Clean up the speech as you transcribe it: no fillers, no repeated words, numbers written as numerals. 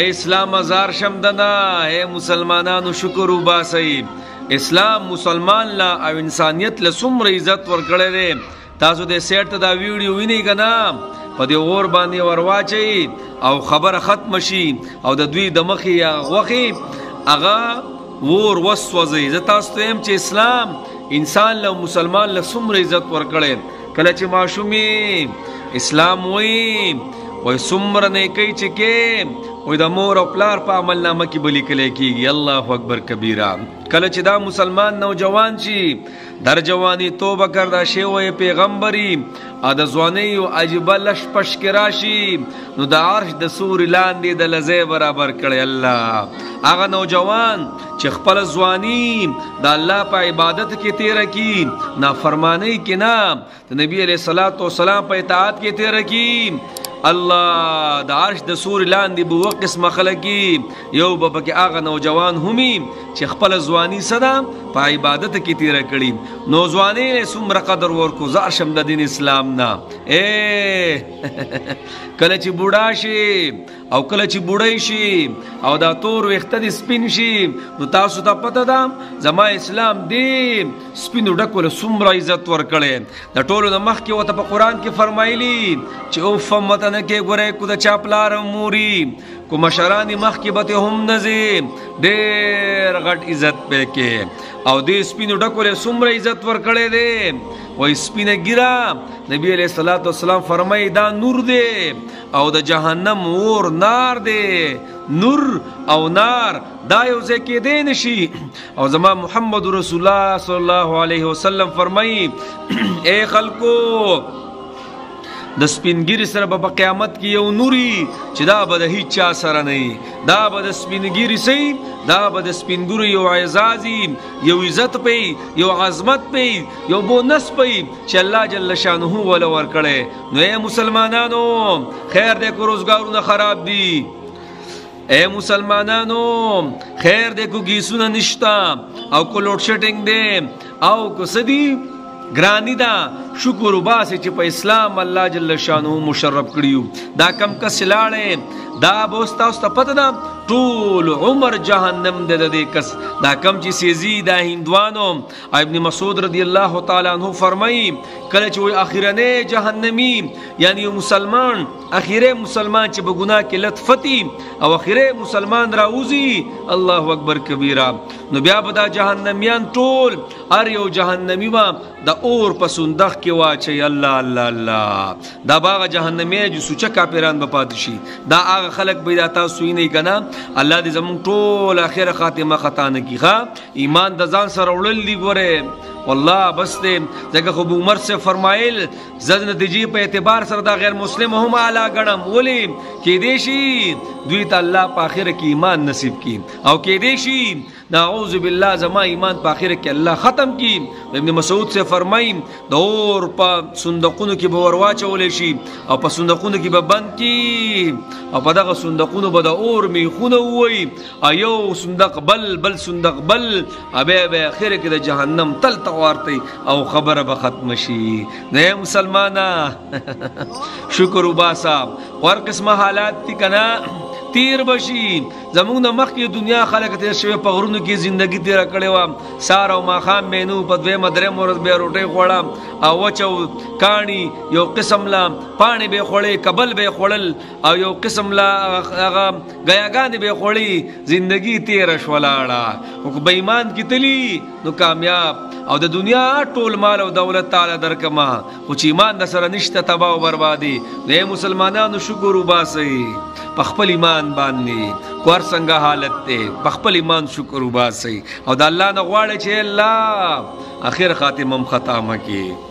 اسلام ازار شمدنا اے مسلمانانو شکر وباسئ. اسلام مسلمان لا او انسانیت له څومره عزت ورکړی دی. تاسو د سیټ ته دا ویډیو وینئ که نه په دې اور باندې ورواچئ او خبره ختمه شي او د دوی د مخې غوښې هغه اور وسوځئ. زه تاسو ته یم چې اسلام انسان له مسلمان له څومره عزت ورکړی. کله چې ماشومې اسلام وایي څومره نیکۍ چې کې وایي د مور او پلار په عمل نامه کې به لیکلی کېږي. الله اکبر کبیره. کله چې دا مسلمان نوجوان شي در جوانی توبه کرده شوی پیغمبری ا د ځوانۍ یو عجیبه لش پش کې راشي نو د عرش د سوري لاندې د لځې برابر کړی الله. هغه نوجوان چې خپل ځواني د الله په عبادت کې تیره کړي نافرمانی کې نه د نبی علیه الصلاة والسلام په اطاعت کې تیره کړي الله د عرش د سوري لاندې به اووه قسمه خلک یو به پکې هغه نوجوان همي چې خپله ځواني څه ده په عبادت کې تیره کړي. نو ځوانۍ له څومره قدر ورکو زار شم د دین اسلام نه. کله چې بوډا شي او کله چې بوډۍ شي او دا تور ویښته دې سپین شي نو تاسو ته پته ده زما اسلام دې سپینو ډکو له څومره عزت ورکړی. د ټولو نه مخکې ورته په قرآن کې فرمایلي چې اوف هم ورته نه کې ګورئ کو د چا پلار موري کو مشران مخکې به ته هم نه ځې ډېر غټ عزت پې کې او دې سپینو ډکو له څومره عزت ورکړی دی. وایي سپینه ګیره نبی علیه الصلاة والسلام فرمایي دا نور دی او د جهنم اور نار دی. نور او نار دا یو ځای کېدی نه شي. او زما محمد رسول الله صلی الله علیه وسلم فرمایي ای خلکو د سپینګیري سره به په قیامت کې یو نوري چې دا به د هیچ چا سره نه دا به د سپینګیري سي دا به د سپینګیرو یو اعزازي یو عزت پي یو عظمت پي یو بونس پي چې الله جل شانه ولا ورکړي. نو اے مسلمانانو خیر دې کو روزګارونه خراب دي. اے مسلمانانو خیر دې کو گیسونه نشتا او کو لوډ شیډینګ دې او کو سدي ګرانی دا شکر وباسي چې په اسلام الله جل شانه مشرف کړیو. دا کم کس لاړې دا به اوس تاسو ته پته ده ټول عمر جهنم د دې کس دا کم چې سیزي دا هندوانو. ابن مسعود رضی الله تعالی عنہ فرمایي کله چې وایي اخرنی جهنمی یعنی یو مسلمان اخیره مسلمان چې په ګناه کې لطفتی او اخیره مسلمان راوزی الله اکبر کبیره نو بیا به دا جهنمیان ټول هر یو جهنمی با د اور په صندوق کې واچي. الله الله الله دا باغ جهنمی جو سوچه کاپیران به پاتې شي. دا هغه خلک به دا تاسو یې نه کنه الله دې زمون ټول اخر خاتمه خطا نه کیږي. ایمان د ځان سره وړل دی ګوره والله بس دې ځکه خو عمر سے فرمایل زد نتیجې په اعتبار سره دا غیر مسلم هم اعلی ګڼم ولی کې دې شي دوی ته الله په اخر کې ایمان نصیب کړي او کې دې شي نعوذ بالله زما ایمان په اخر کې الله ختم کړي. ابن مسعود سے فرمایي د اور په صندوقونو کې به ورواچول شي او په صندوقونو کې به بند کړي او په دغه صندوقونو به د اور میخونه ووي یو صندوق بل صندوق بل ابه به اخر کې د جهنم تل وارتي او خبره به ختم شي. نه مسلمانا شکر وباسا ور قسمه حالات دي کنه تیر بشي زمونږ د مخکې دنیا خلک تیر شوی په غرونو کې زندگی تیر کړې و سار او ماښام مینو په دویمه درېیمه ورځ بیا روټۍ خوړه او وچو کاڼي یو قسم لا پاڼې به خوړې کبل به خوړل او یو قسم لا هغه ګیاګانې به خوړې زندگی تیر شولاړه او بې ایمان کې تلی نو کامیاب او د دنیا ټول مال او دولت تعالی درکما خو چې ایمان د سره نشته تباہ او بربادي. د مسلمانانو شکر وباسئ په خپل ایمان باندې کور څنګه حالت دی په خپل ایمان شکر وباسئ او د الله نه غواړئ چې الله اخر خاتمه ختمه کړي.